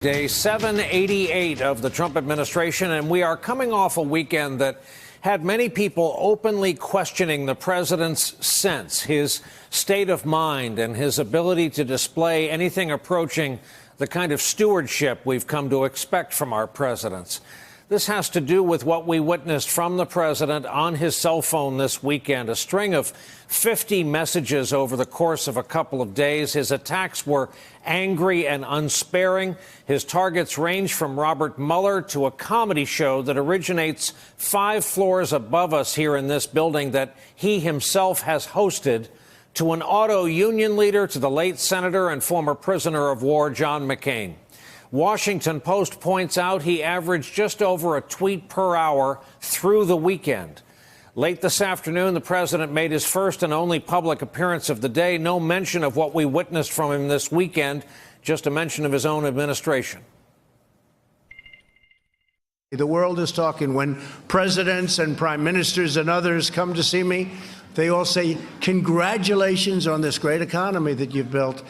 Day 788 of the Trump administration, and we are coming off a weekend that had many people openly questioning the president's sense, his state of mind, and his ability to display anything approaching the kind of stewardship we've come to expect from our presidents. This has to do with what we witnessed from the president on his cell phone this weekend, a string of 50 messages over the course of a couple of days. His attacks were angry and unsparing. His targets range from Robert Mueller to a comedy show that originates 5 floors above us here in this building that he himself has hosted, to an auto union leader, to the late senator and former prisoner of war John McCain. Washington Post points out he averaged just over a tweet per hour through the weekend. Late this afternoon, the president made his first and only public appearance of the day. No mention of what we witnessed from him this weekend, just a mention of his own administration. The world is talking. When presidents and prime ministers and others come to see me, they all say, congratulations on this great economy that you've built.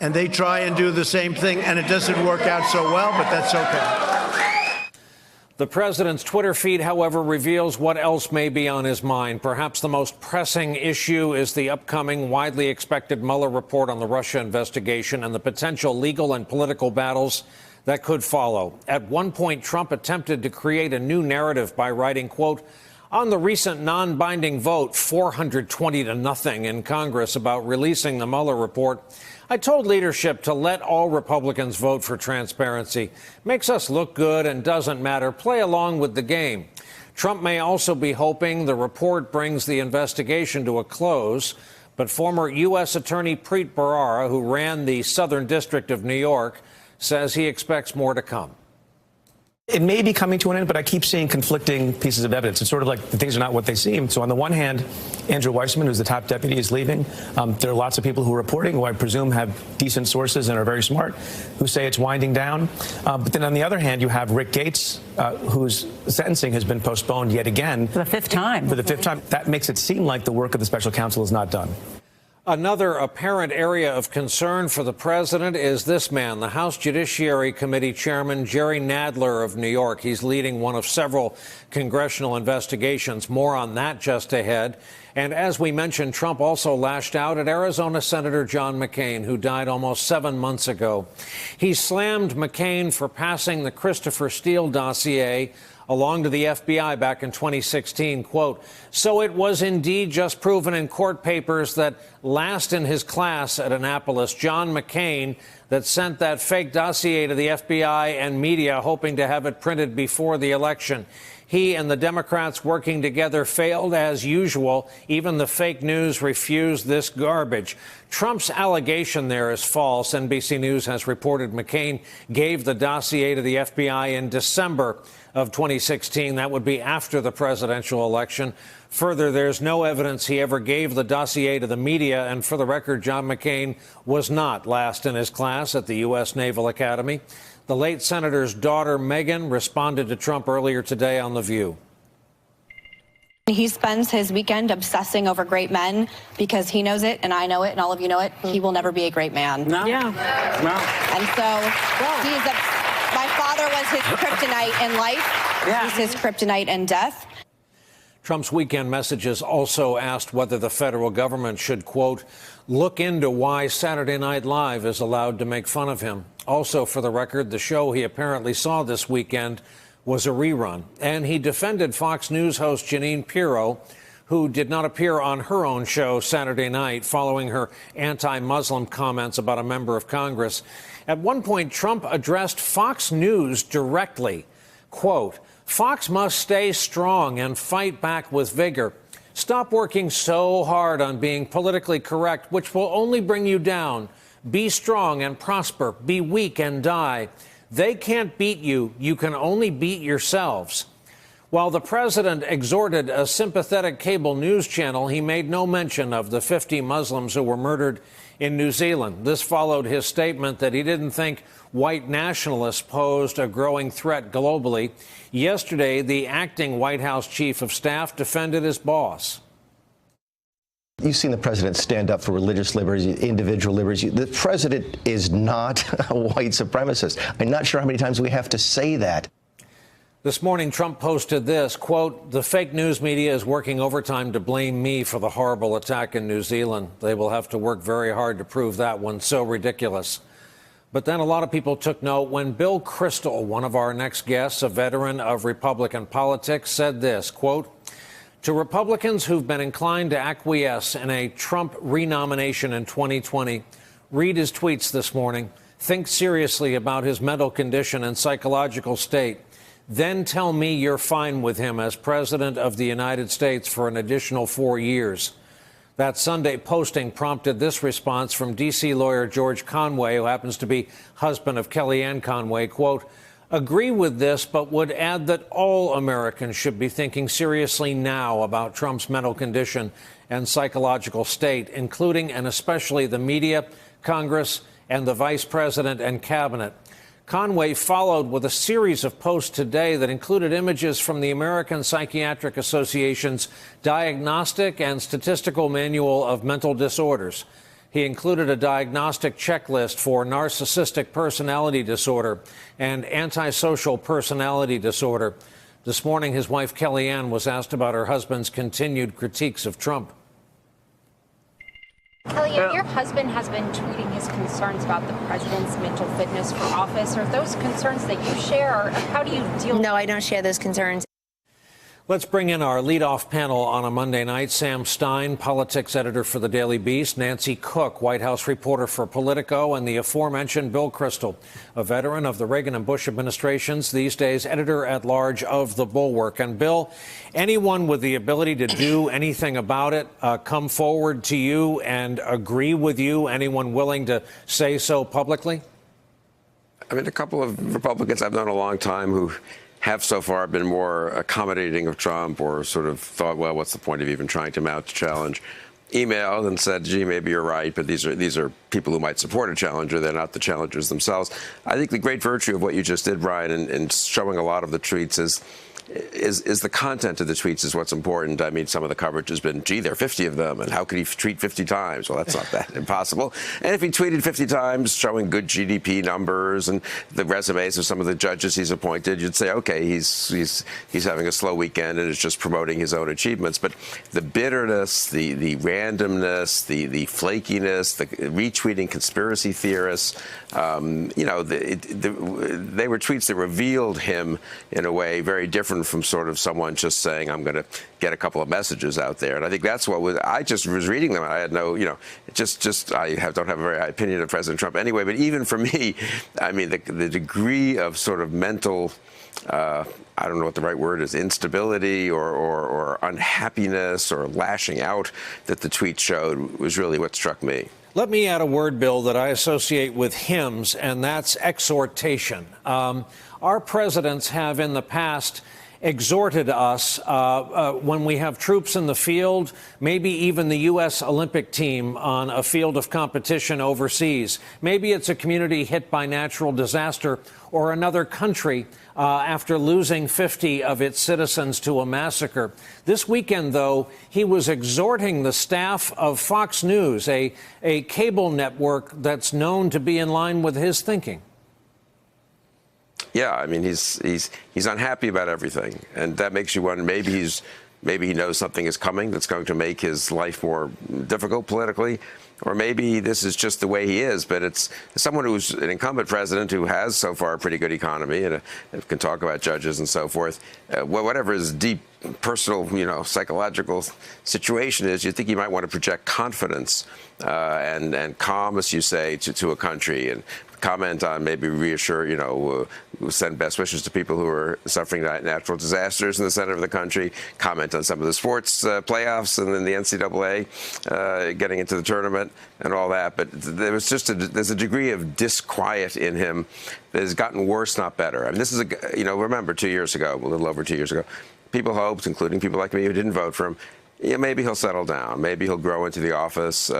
And they try and do the same thing, and it doesn't work out so well, but that's okay. The president's Twitter feed, however, reveals what else may be on his mind. Perhaps the most pressing issue is the upcoming, widely expected Mueller report on the Russia investigation and the potential legal and political battles that could follow. At one point, Trump attempted to create a new narrative by writing, quote, on the recent non-binding vote, 420-0 in Congress about releasing the Mueller report, I told leadership to let all Republicans vote for transparency. Makes us look good and doesn't matter. Play along with the game. Trump may also be hoping the report brings the investigation to a close, but former U.S. Attorney Preet Bharara, who ran the Southern District of New York, says he expects more to come. It may be coming to an end, but I keep seeing conflicting pieces of evidence. It's sort of like the things are not what they seem. So on the one hand, Andrew Weissman, who's the top deputy, is leaving. There are lots of people who are reporting, who I presume have decent sources and are very smart, who say it's winding down. But then on the other hand, you have Rick Gates, whose sentencing has been postponed yet again. For the 5th time. For the 5th time. That makes it seem like the work of the special counsel is not done. Another apparent area of concern for the president is this man, the House Judiciary Committee Chairman Jerry Nadler of New York. He's leading one of several congressional investigations. More on that just ahead. And as we mentioned, Trump also lashed out at Arizona Senator John McCain, who died almost 7 months ago. He slammed McCain for passing the Christopher Steele dossier along to the FBI back in 2016, quote, so it was indeed just proven in court papers that last in his class at Annapolis, John McCain, that sent that fake dossier to the FBI and media hoping to have it printed before the election. He and the Democrats working together failed as usual. Even the fake news refused this garbage. Trump's allegation there is false. NBC News has reported McCain gave the dossier to the FBI in December of 2016. That would be after the presidential election. Further, there's no evidence he ever gave the dossier to the media. And for the record, John McCain was not last in his class at the U.S. Naval Academy. The late senator's daughter, Meghan, responded to Trump earlier today on The View. He spends his weekend obsessing over great men because he knows it and I know it and all of you know it. He will never be a great man. No. Yeah. No. And so he's my father was his kryptonite in life. Yeah. He's his kryptonite in death. Trump's weekend messages also asked whether the federal government should, quote, look into why Saturday Night Live is allowed to make fun of him. Also, for the record, the show he apparently saw this weekend was a rerun. And he defended Fox News host Jeanine Pirro, who did not appear on her own show Saturday night following her anti-Muslim comments about a member of Congress. At one point, Trump addressed Fox News directly. Quote, Fox must stay strong and fight back with vigor. Stop working so hard on being politically correct, which will only bring you down. Be strong and prosper. Be weak and die. They can't beat you. You can only beat yourselves. While the president exhorted a sympathetic cable news channel, he made no mention of the 50 Muslims who were murdered in New Zealand. This followed his statement that he didn't think white nationalists posed a growing threat globally. Yesterday, the acting White House chief of staff defended his boss. You've seen the president stand up for religious liberties, individual liberties. The president is not a white supremacist. I'm not sure how many times we have to say that. This morning, Trump posted this, quote, "The fake news media is working overtime to blame me for the horrible attack in New Zealand. They will have to work very hard to prove that one so ridiculous." But then a lot of people took note when Bill Kristol, one of our next guests, a veteran of Republican politics, said this, quote, "To Republicans who've been inclined to acquiesce in a Trump renomination in 2020, read his tweets this morning, think seriously about his mental condition and psychological state. Then tell me you're fine with him as president of the United States for an additional 4 years." That Sunday posting prompted this response from D.C. lawyer George Conway, who happens to be husband of Kellyanne Conway, quote, "Agree with this, but would add that all Americans should be thinking seriously now about Trump's mental condition and psychological state, including and especially the media, Congress, and the vice president and cabinet." Conway followed with a series of posts today that included images from the American Psychiatric Association's Diagnostic and Statistical Manual of Mental Disorders. He included a diagnostic checklist for narcissistic personality disorder and antisocial personality disorder. This morning, his wife Kellyanne was asked about her husband's continued critiques of Trump. Kellyanne, your husband has been tweeting his concerns about the president's mental fitness for office. Are those concerns that you share, or how do you deal with? No, I don't share those concerns. Let's bring in our leadoff panel on a Monday night. Sam Stein, politics editor for the Daily Beast. Nancy Cook, White House reporter for Politico. And the aforementioned Bill Kristol, a veteran of the Reagan and Bush administrations, these days editor-at-large of The Bulwark. And Bill, anyone with the ability to do anything about it come forward to you and agree with you? Anyone willing to say so publicly? I mean, a couple of Republicans I've known a long time who have so far been more accommodating of Trump, or sort of thought, well, what's the point of even trying to mount a challenge? Emailed and said, gee, maybe you're right, but these are people who might support a challenger. They're not the challengers themselves. I think the great virtue of what you just did, Brian, in showing a lot of the tweets is the content of the tweets is what's important. I mean, some of the coverage has been, gee, there are 50 of them, and how could he tweet 50 times? Well, that's not that impossible. And if he tweeted 50 times showing good GDP numbers and the resumes of some of the judges he's appointed, you'd say, okay, he's having a slow weekend and is just promoting his own achievements. But the bitterness, the randomness, the flakiness, the retweeting conspiracy theorists, they were tweets that revealed him in a way very different from sort of someone just saying, I'm going to get a couple of messages out there. And I think that's what I just was reading them. And I had no, I don't have a very high opinion of President Trump anyway. But even for me, I mean, the degree of sort of mental, I don't know what the right word is, instability or unhappiness or lashing out that the tweet showed was really what struck me. Let me add a word, Bill, that I associate with hymns, and that's exhortation. Our presidents have in the past exhorted us when we have troops in the field, maybe even the U.S. Olympic team on a field of competition overseas. Maybe it's a community hit by natural disaster or another country after losing 50 of its citizens to a massacre. This weekend, though, he was exhorting the staff of Fox News, a cable network that's known to be in line with his thinking. Yeah, I mean, he's unhappy about everything, and that makes you wonder. Maybe he knows something is coming that's going to make his life more difficult politically, or maybe this is just the way he is. But it's someone who's an incumbent president who has so far a pretty good economy and can talk about judges and so forth. Whatever his deep personal, psychological situation is, you think he might want to project confidence and calm, as you say, to a country, and comment on, maybe reassure, send best wishes to people who are suffering natural disasters in the center of the country, comment on some of the sports playoffs and then the NCAA getting into the tournament and all that. But there's a degree of disquiet in him that has gotten worse, not better. I mean, this is remember 2 years ago, a little over 2 years ago, people hoped, including people like me who didn't vote for him, maybe he'll settle down. Maybe he'll grow into the office.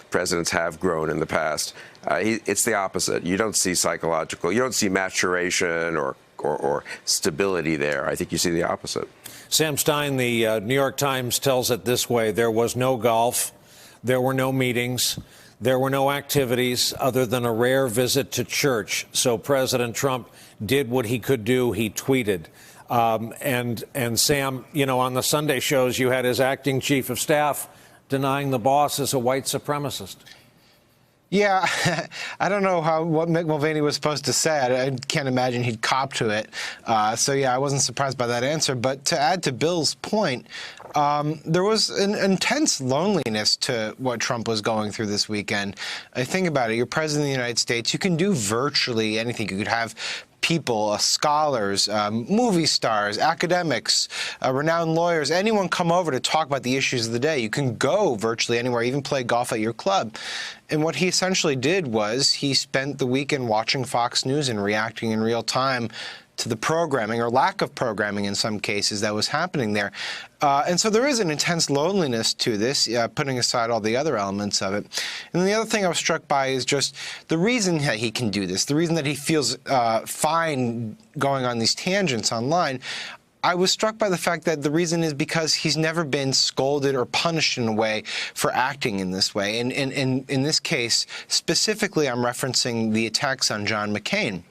Presidents have grown in the past. It's the opposite. You don't see you don't see maturation or stability there. I think you see the opposite. Sam Stein, the New York Times tells it this way: there was no golf, There were no meetings. There were no activities other than a rare visit to church. So President Trump did what he could do. He tweeted. And Sam, you know, on the Sunday shows, you had his acting chief of staff denying the boss is a white supremacist. Yeah, I don't know what Mick Mulvaney was supposed to say. I can't imagine he'd cop to it. So, yeah, I wasn't surprised by that answer. But to add to Bill's point, there was an intense loneliness to what Trump was going through this weekend. I think about it. You're president of the United States. You can do virtually anything. You could have people, scholars, movie stars, academics, renowned lawyers, anyone come over to talk about the issues of the day. You can go virtually anywhere, even play golf at your club. And what he essentially did was he spent the weekend watching Fox News and reacting in real time to the programming, or lack of programming in some cases, that was happening there. And so there is an intense loneliness to this, putting aside all the other elements of it. And then the other thing I was struck by is just the reason that he can do this, the reason that he feels fine going on these tangents online. I was struck by the fact that the reason is because he's never been scolded or punished in a way for acting in this way. And in this case, specifically, I'm referencing the attacks on John McCain.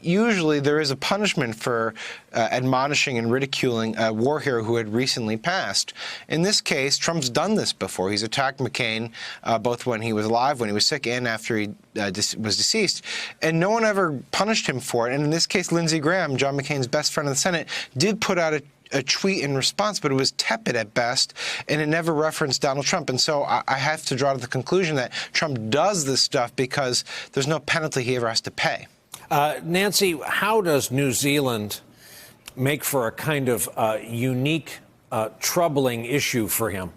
Usually there is a punishment for admonishing and ridiculing a war hero who had recently passed. In this case, Trump's done this before. He's attacked McCain both when he was alive, when he was sick, and after he was deceased. And no one ever punished him for it. And in this case, Lindsey Graham, John McCain's best friend in the Senate, did put out a tweet in response, but it was tepid at best, and it never referenced Donald Trump. And so I have to draw to the conclusion that Trump does this stuff because there's no penalty he ever has to pay. Nancy, how does New Zealand make for a kind of unique, troubling issue for him?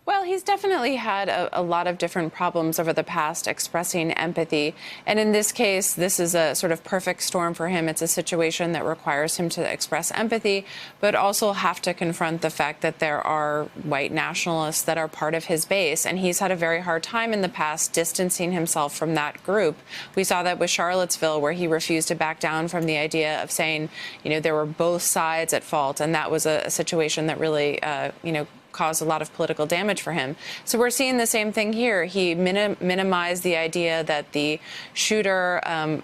Well, he's definitely had a lot of different problems over the past expressing empathy. And in this case, this is a sort of perfect storm for him. It's a situation that requires him to express empathy, but also have to confront the fact that there are white nationalists that are part of his base. And he's had a very hard time in the past distancing himself from that group. We saw that with Charlottesville, where he refused to back down from the idea of saying, you know, there were both sides at fault. And that was a situation that really, caused a lot of political damage for him. So we're seeing the same thing here. He minimized the idea that the shooter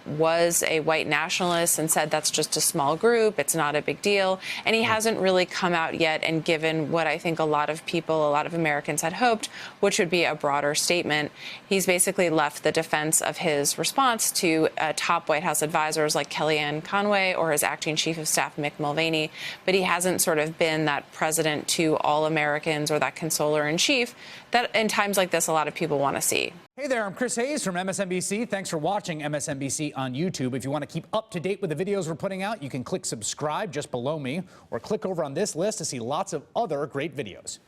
was a white nationalist and said that's just a small group, it's not a big deal. And he hasn't really come out yet and given what I think a lot of people, a lot of Americans had hoped, which would be a broader statement. He's basically left the defense of his response to top White House advisors like Kellyanne Conway or his acting chief of staff, Mick Mulvaney. But he hasn't sort of been that president to all Americans or that consoler in chief that in times like this, a lot of people want to see. Hey there, I'm Chris Hayes from MSNBC. Thanks for watching MSNBC on YouTube. If you want to keep up to date with the videos we're putting out, you can click subscribe just below me or click over on this list to see lots of other great videos.